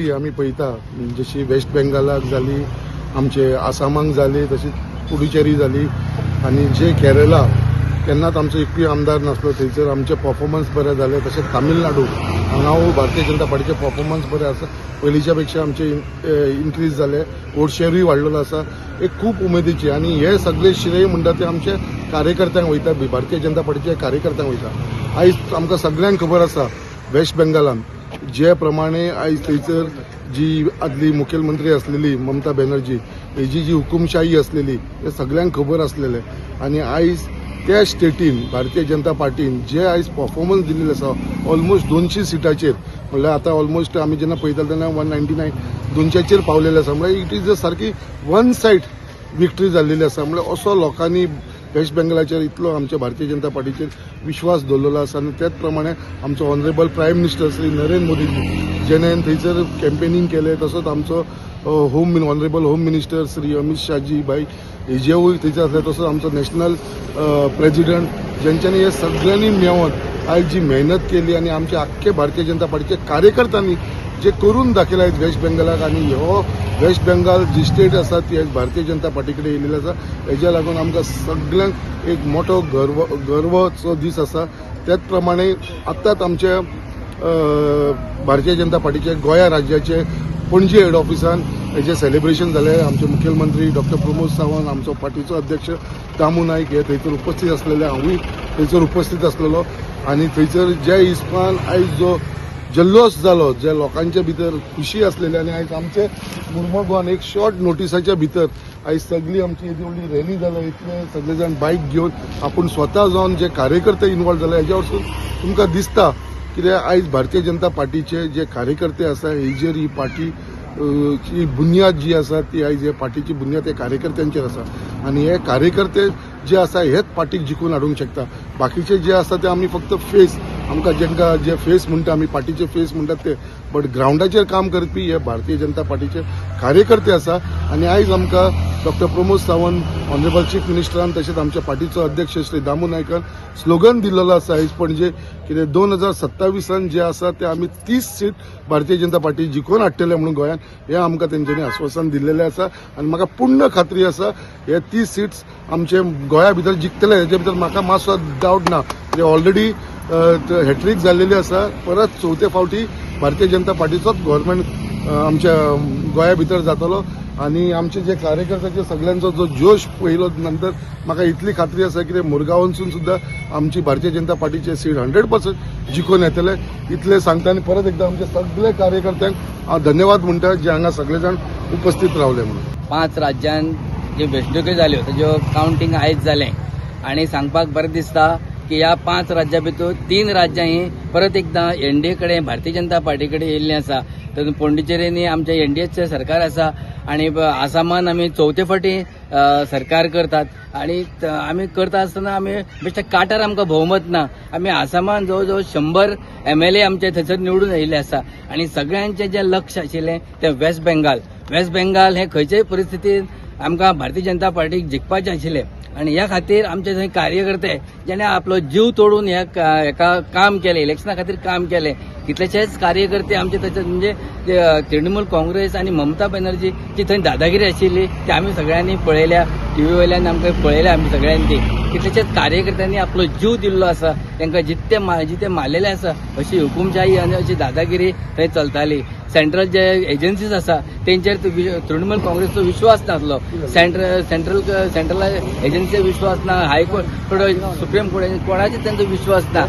Unity आमी पळयता जशी वेस्ट बेंगालाक जाली, आमचे आसामाक जाली, तशीच पुडुचेरी जाली आनी जे केरला केन्नाच आमचो एकूय आमदार नासलो थंयसर आमचे परफॉर्मन्स बरे जाले. तशेंच तामिळनाडू हांगा भारतीय जनता पार्टीचे परफॉर्मन्स बरे आसा, पयलींच्या पेक्षा आमचे इन्क्रीज जाले, वोट शेअरूय वाडलेलो आसा. एक खूब उमेदीची आनी हे सगळे श्रेय म्हणटा ते आमचे कार्यकर्त्यांक वयता, भारतीय जनता पार्टीच्या कार्यकर्त्यांक वयता. आयज आमकां सगळ्यांक खबर आसा वेस्ट बेंगालान जे प्रमाणे आयज थंयसर जी आदली मुखेलमंत्री असलेली ममता बॅनर्जी हेजी जी हुकुमशाही असलेली हे सगळ्यांक खबर असलेले. आनी आयज त्या स्टेटीन भारतीय जनता पार्टीन जे आयज परफॉर्मन्स दिल्लेले आसा ऑलमोस्ट 200 सिटाचेर, म्हणल्यार आतां ऑलमोस्ट आमी जेन्ना पळयताले तेन्ना 199 200चेर पावलेले आसा. म्हळ्यार इट इज सारकी वन सायड विक्टरी जाल्लेली आसा. म्हळ्यार असो लोकांनी वेस्ट बेंगलाचेर इतलो आमच्या भारतीय जनता पार्टीचेर विश्वास दवरलेलो आसा. आनी त्याच प्रमाणे आमचो honourable prime minister Shri Narendra Modiji जेणेन थंयसर कॅम्पेनिंग केलें, तसोच आमचो honourable home minister Shri Amit Shahaji भाई हेजेवूय थंयसर आसले, तसोच आमचो नॅशनल प्रेजिडंट जेंच्यांनी हे सगळ्यांनी मेळोन आयज जी मेहनत केली आनी आमच्या आख्खे भारतीय जनता पार्टीचे कार्यकर्त्यांनी जे करून दाखयला वेस्ट बेंगालाक. आनी हो वेस्ट बेंगाल जी स्टेट आसा ती आयज भारतीय जनता पार्टी कडेन येयलेली आसा. हेज्या लागून आमकां सगळ्यांक एक मोठो गर्वचो दीस आसा. त्याच प्रमाणे आतांच आमच्या भारतीय जनता पार्टीचे गोंया राज्याचे पणजी हेड ऑफिसान हेजे सेलिब्रेशन जालें. आमचे मुखेलमंत्री डॉक्टर प्रमोद सावंत, आमचो पार्टीचो अध्यक्ष दामू नायक हे थंयसर उपस्थित आसलेले, हांवूय थंयसर उपस्थित आसलेलो. आनी थंयसर जे हिसपान आयज जो जल्लोष जालो, जे लोकांच्या भितर खुशी आसलेली आनी आयज आमचे मुर्मगांवान एक शॉर्ट नोटिसाच्या भितर आयज सगळी आमची येदी व्हडली रॅली जाली. इतले सगळे जाण बायक घेवन आपूण स्वता जावन जे कार्यकर्ते इन्वॉल्व जाले हेज्या वरसून तुमकां दिसता कित्याक आयज भारतीय जनता पार्टीचे जे कार्यकर्ते आसा हेजेर ही पार्टी ची बुन्याद जी आसा ती आयज हे पार्टीची बुन्याद हे कार्यकर्त्यांचेर आसा. आनी हे कार्यकर्ते जे आसा हेच पार्टीक जिखून हाडूंक शकता. बाकीचे जे आसा ते आमी फक्त फेस, आमकां जेंकां जे फेस म्हणटा आमी पार्टीचे फेस म्हणटात ते, बट ग्राउंडाचेर काम करपी हे भारतीय जनता पार्टीचे कार्यकर्ते आसा. आनी आयज आमकां doctor Pramod Sawant honourable chief मिनिस्टरान तशेंच आमच्या पार्टीचो अध्यक्ष श्री दामू नायकान स्लोगन दिल्लो आसा आयज पणजे कितें 2027 जे आसा ते आमी 30 सीट भारतीय जनता पार्टी जिखून हाडटले म्हणून गोंयांत हे आमकां तेंच्यांनी आश्वासन दिल्लेलें आसा. आनी म्हाका पूर्ण खात्री आसा हे 30 सीट्स आमचे गोंया भितर जिखतले. हेजे भितर म्हाका मातसो डावट ना. ऑलरेडी हॅट्रीक जाल्लेली आसा. परत चवथे फावटी भारतीय जनता पार्टीचोच गव्हर्मेंट आमच्या गोंया भितर जातलो. आनी आमचे जे कार्यकर्त्याचे सगळ्यांचो जो जोश पळयलो नंतर म्हाका इतली खात्री आसा की मुरगांवांसून सुद्धा आमची भारतीय जनता पार्टीचे सीट 100% जिखून येतले. इतले सांगता आनी परत एकदा आमच्या सगळे कार्यकर्त्यांक हांव धन्यवाद म्हणटा जे हांगा सगळे जाण उपस्थित रावले म्हणून. 5 राज्यांत जे वेंचणुको जाल्यो ताज्यो कावंटींग आयज जालें आनी सांगपाक बरें दिसता की ह्या 5 राज्यां भितर 3 राज्यां ही परत एकदा एनडीए कडेन भारतीय जनता पार्टी कडेन येयल्लीं आसा. तातूंत पोंडिचेरीनी आमचे एनडीएचें सरकार आसा आनी आसामान आमी चवथे फावटी सरकार करतात. आनी आमी करता आसतना आमी बेश्टे काटार आमकां भोवमत ना. आमी आसामान जवळ जवळ 100 MLA आमचे थंयसर निवडून येयल्ले आसा. आनी सगळ्यांचें जें लक्ष आशिल्लें तें वेस्ट बेंगाल हे खंयचेय परिस्थितीन आमकां भारतीय जनता पार्टीक जिखपाचें आशिल्लें. आनी ह्या खातीर आमचे थंय कार्यकर्ते जेणे आपलो जीव तोडून हेका काम केलें, इलेक्शना खातीर काम केलें. कितलेशेच कार्यकर्ते आमचे थंयसर म्हणजे तृणमूल काँग्रेस आनी ममता बॅनर्जी जी थंय दादागिरी आशिल्ली ती आमी सगळ्यांनी पळयल्या. टीव्ही वयल्यान आमकां पळयल्या आमी सगळ्यांनी. कितलेशेच कार्यकर्त्यांनी आपलो जीव दिल्लो आसा. तांकां जिते मारलेले आसा अशी हुकुमशाही आनी अशी दादागिरी थंय चलताली. सेंट्रल जे एजन्सीज आसा तेंचेर तृणमूल काँग्रेसचो विश्वास नासलो. सेंट्रल एजन्सीचो विश्वास ना. हायकोर्ट सुप्रीम कोर्ट कोणाचेर तांचो विश्वास ना.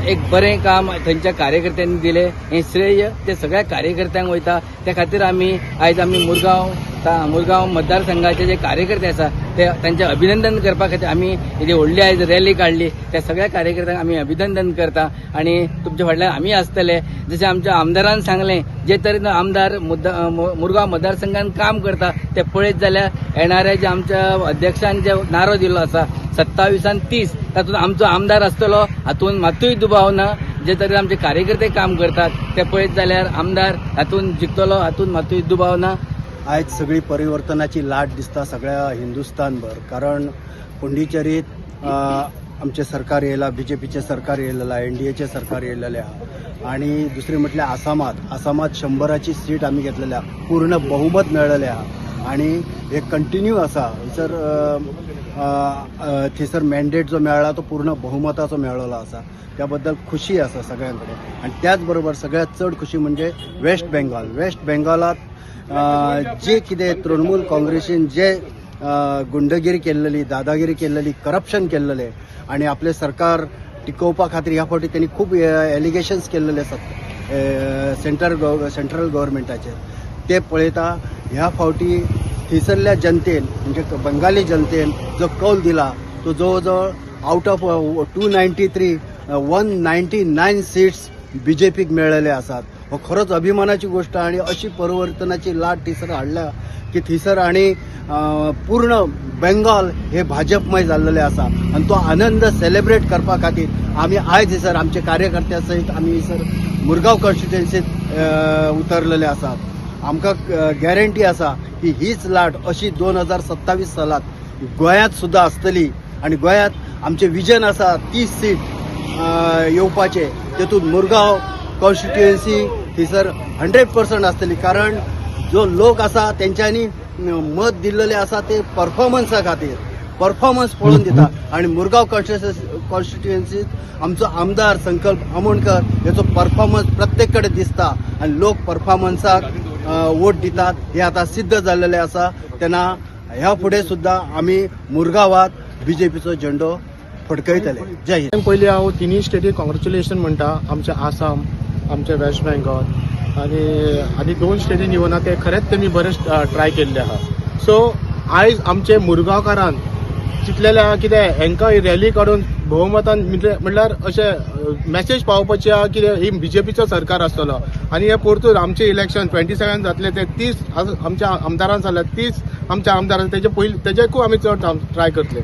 एक बरें काम थंयच्या कार्यकर्त्यांनी दिलें. हें श्रेय ते सगळ्या कार्यकर्त्यांक वयता. त्या खातीर आयज आमी मुरगांव मतदारसंघाचे जे कार्यकर्ते आसा ते तांचें अभिनंदन करपा खातीर आमी ही व्हडली आयज रॅली काडली. त्या सगळ्या कार्यकर्त्यांक आमी अभिनंदन करता. आनी तुमचे फाटल्यान आमी आसतले. जशें आमच्या आमदारान सांगलें जे तरेन आमदार मुरगांव मतदारसंघान काम करता ते पळयत जाल्यार येणाऱ्या जे आमच्या अध्यक्षान जे नारो दिल्लो आसा 27 आनी 30 तातूंत आमचो आमदार आसतलो हातूंत मात्तूय दुबाव ना. जे तरेन आमचे कार्यकर्ते काम करतात ते पळयत जाल्यार आमदार हातूंत जिखतलो हातूंत मात्तूय दुबाव ना. आयज सगळी परिवर्तनाची लाट दिसता सगळ्या हिंदुस्थानभर. कारण पुंडीचेरीत आमचे सरकार येयला, BJPचे सरकार येयलेलं, NDAचे सरकार येयलेले आहा. आणि दुसरी म्हटल्यार आसामात 100ची सीट आमी घेतलेल्या, पूर्ण बहुमत मेळलेले आहा. आणि हे कंटिन्यू आसा. थंयसर मॅन्डेट जो मेळ्ळा तो पूर्ण बहुमताचो मेळ्ळलो आसा. त्याबद्दल खुशी आसा सगळ्यांकडे. आणि त्याच बरोबर सगळ्यात चड खुशी म्हणजे वेस्ट बेंगॉलात जे कितें तृणमूल काँग्रेसीन जे गुंडगिरी केल्लेली, दादागिरी केल्लेली, करप्शन केल्लेले आणि आपले सरकार टिकोवपा खातीर ह्या फावटी त्यांनी खूब एलिगेशन्स केल्लेले आसात सेंट्रल गव्हर्मेंटाचे. ते पळयता ह्या फावटी थंयसरल्या जनतेन म्हणजे बंगाली जनतेन जो कौल दिला तो जवळ जवळ आउट ऑफ 293 199 सीट्स BJPक मेळ्ळेले आसात. हो खरोच अभिमानाची गोष्ट. आणि अशी परिवर्तनाची लाट थंयसर हाडल्या की थंयसर आणि पूर्ण बेंगॉल हे भाजपमय जाल्लेले आसा. आणि तो आनंद सेलिब्रेट करपा खातीर आमी आयज हयसर आमचे कार्यकर्त्यां सयत आमी हयसर मुरगांव कॉन्स्टिट्युएन्सीत उतरलेले आसात. आमकां गॅरंटी आसा की हीच लाट अशी 2027 सालात गोंयांत सुद्धा आसतली. आणि गोंयांत आमचे विजन आसा 30 सीट येवपाचे. तेतूंत मुरगांव कॉन्स्टिट्युएन्सी थंयसर 100% आसतली. कारण जो लोक आसा तेंच्यांनी मत दिल्लेले आसा ते परफॉर्मन्सा खातीर परफॉर्मन्स पळोवन दिता. आणि मुरगांव कॉन्स्टिट्युएन्सीत आमचो आमदार संकल्प आमोणकर हेचो परफॉर्मन्स प्रत्येक कडेन दिसता. आणि लोक परफॉर्मन्साक वोट दितात हे आता सिद्ध झालेले आसा. तेन्ना ह्या फुडें सुद्धा आमी मुरगांवात BJPचो झेंडो फडकयतले. जय हिंद. पयलीं हांव तिनूय स्टेटीक कॉंग्रॅच्युलेशन म्हणटा. आमचे आसाम, आमचे वेस्ट बेंगॉल आनी 2 स्टेटीन येवन ते खरेंच तेमी बरें ट्राय केल्ले आहा. सो आयज आमचे मुरगांवकारान चिंतलेले कितें हांकां ही रॅली काडून भोवमतान म्हणल्यार अशें मेसेज पावोवपाची आहा की ही BJPचो सरकार आसतलो. आनी हे परतून आमचे इलेक्शन 27 जातले ते 30 आमच्या आमदारान जाल्यार 30 आमचे आमदार तेजे पयलीं तेजेकूय आमी चड ट्राय करतले.